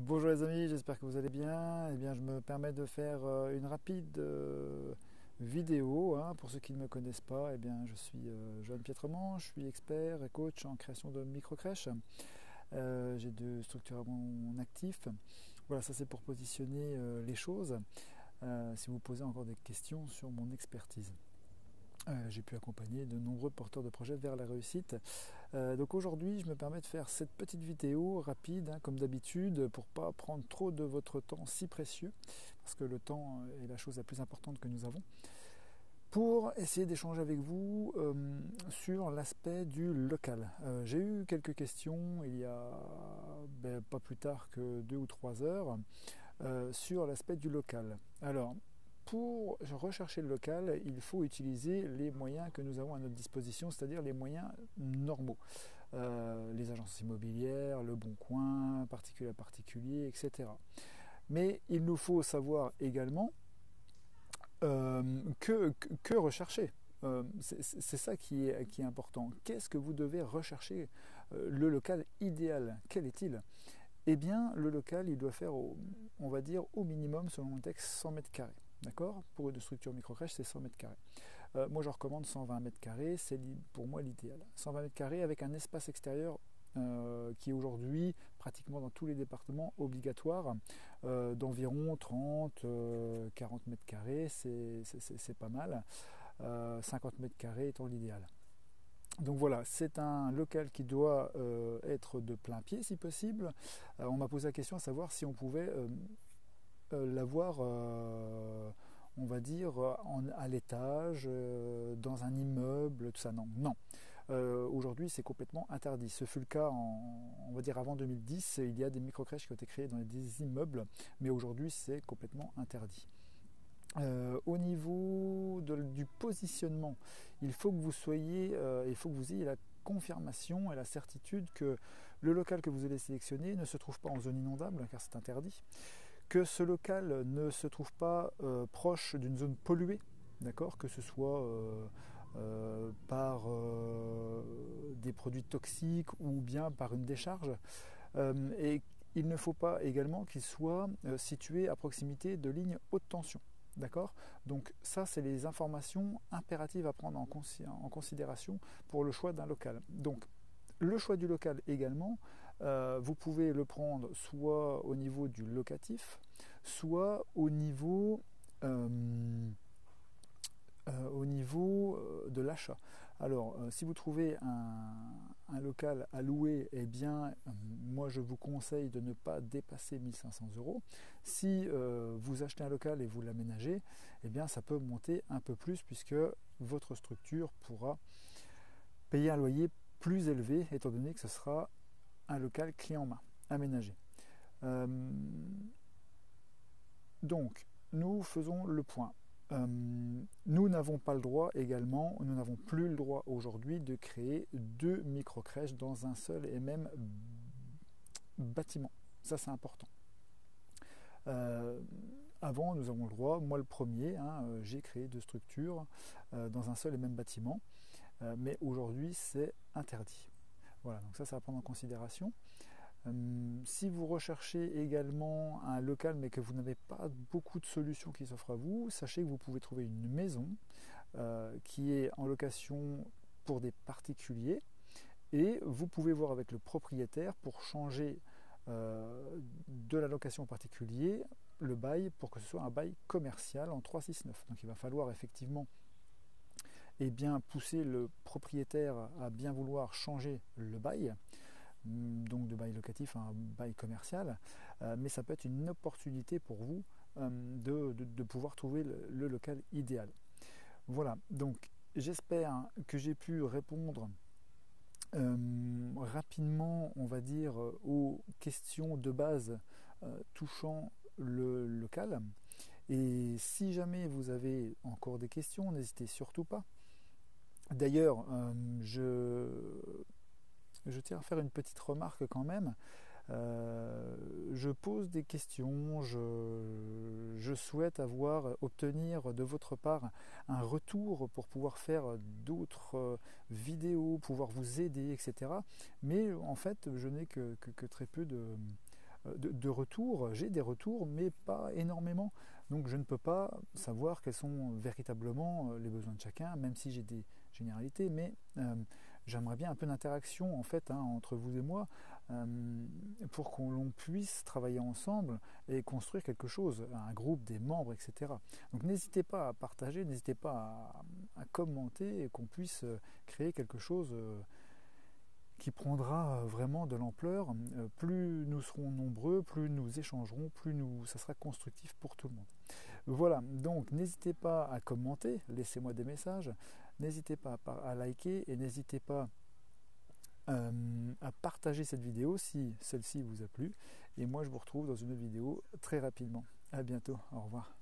Bonjour les amis, j'espère que vous allez bien. Eh bien, je me permets de faire une rapide vidéo. Pour ceux qui ne me connaissent pas, eh bien, je suis Johan Pietremont, je suis expert et coach en création de micro-crèches. J'ai 2 structures à mon actif. Voilà, ça c'est pour positionner les choses. Si vous posez encore des questions sur mon expertise. J'ai pu accompagner de nombreux porteurs de projets vers la réussite. Donc aujourd'hui, je me permets de faire cette petite vidéo rapide, comme d'habitude, pour ne pas prendre trop de votre temps si précieux, parce que le temps est la chose la plus importante que nous avons, pour essayer d'échanger avec vous sur l'aspect du local. J'ai eu quelques questions il y a pas plus tard que 2 ou 3 heures sur l'aspect du local. Alors, pour rechercher le local, il faut utiliser les moyens que nous avons à notre disposition, c'est-à-dire les moyens normaux. Les agences immobilières, le Bon Coin, particulier à particulier, etc. Mais il nous faut savoir également que rechercher. C'est ça qui est important. Qu'est-ce que vous devez rechercher? Le local idéal, quel est-il? Eh bien, le local, il doit faire, on va dire, au minimum, selon mon texte, 100 mètres carrés. D'accord? Pour une structure micro-crèche, c'est 100 mètres carrés. Moi, je recommande 120 mètres carrés, c'est pour moi l'idéal. 120 mètres carrés avec un espace extérieur qui est aujourd'hui, pratiquement dans tous les départements, obligatoire, d'environ 30, 40 mètres carrés, c'est pas mal. 50 mètres carrés étant l'idéal. Donc voilà, c'est un local qui doit être de plein pied si possible. On m'a posé la question à savoir si on pouvait l'avoir, on va dire, à l'étage, dans un immeuble, tout ça. Non, non. Aujourd'hui, c'est complètement interdit. Ce fut le cas, on va dire, avant 2010. Il y a des micro-crèches qui ont été créées dans des immeubles, mais aujourd'hui, c'est complètement interdit. Au niveau du positionnement, il faut que vous ayez la confirmation et la certitude que le local que vous allez sélectionner ne se trouve pas en zone inondable, car c'est interdit, que ce local ne se trouve pas proche d'une zone polluée, d'accord, que ce soit par des produits toxiques ou bien par une décharge, et il ne faut pas également qu'il soit situé à proximité de lignes haute tension. D'accord? Donc ça, c'est les informations impératives à prendre en considération pour le choix d'un local. Donc le choix du local également, vous pouvez le prendre soit au niveau du locatif, soit au niveau de l'achat. Alors, si vous trouvez un local à louer, eh bien, moi je vous conseille de ne pas dépasser 1500 euros. Si vous achetez un local et vous l'aménagez, eh bien, ça peut monter un peu plus puisque votre structure pourra payer un loyer plus élevé étant donné que ce sera un local clé en main, aménagé. Donc, nous faisons le point. Nous n'avons pas le droit également, nous n'avons plus le droit aujourd'hui de créer 2 micro-crèches dans un seul et même bâtiment. Ça, c'est important. Avant, nous avons le droit, moi le premier, j'ai créé 2 structures dans un seul et même bâtiment, mais aujourd'hui, c'est interdit. Voilà, donc ça à prendre en considération. Si vous recherchez également un local mais que vous n'avez pas beaucoup de solutions qui s'offrent à vous, sachez que vous pouvez trouver une maison qui est en location pour des particuliers et vous pouvez voir avec le propriétaire pour changer de la location particulier le bail pour que ce soit un bail commercial en 369. Donc il va falloir effectivement pousser le propriétaire à bien vouloir changer le bail, donc de bail locatif à un bail commercial, mais ça peut être une opportunité pour vous de pouvoir trouver le local idéal. Voilà, donc j'espère que j'ai pu répondre rapidement, on va dire, aux questions de base touchant le local. Et si jamais vous avez encore des questions, n'hésitez surtout pas. D'ailleurs, je tiens à faire une petite remarque quand même. Je pose des questions, je souhaite obtenir de votre part un retour pour pouvoir faire d'autres vidéos, pouvoir vous aider, etc. Mais en fait, je n'ai que très peu de retours. J'ai des retours, mais pas énormément. Donc je ne peux pas savoir quels sont véritablement les besoins de chacun, même si j'ai des généralités, mais j'aimerais bien un peu d'interaction en fait entre vous et moi pour qu'on puisse travailler ensemble et construire quelque chose, un groupe, des membres, etc. Donc n'hésitez pas à partager, n'hésitez pas à commenter et qu'on puisse créer quelque chose qui prendra vraiment de l'ampleur. Plus nous serons nombreux, plus nous échangerons, ça sera constructif pour tout le monde. Voilà, donc n'hésitez pas à commenter, laissez-moi des messages, n'hésitez pas à liker et n'hésitez pas à partager cette vidéo si celle-ci vous a plu. Et moi je vous retrouve dans une autre vidéo très rapidement. À bientôt, au revoir.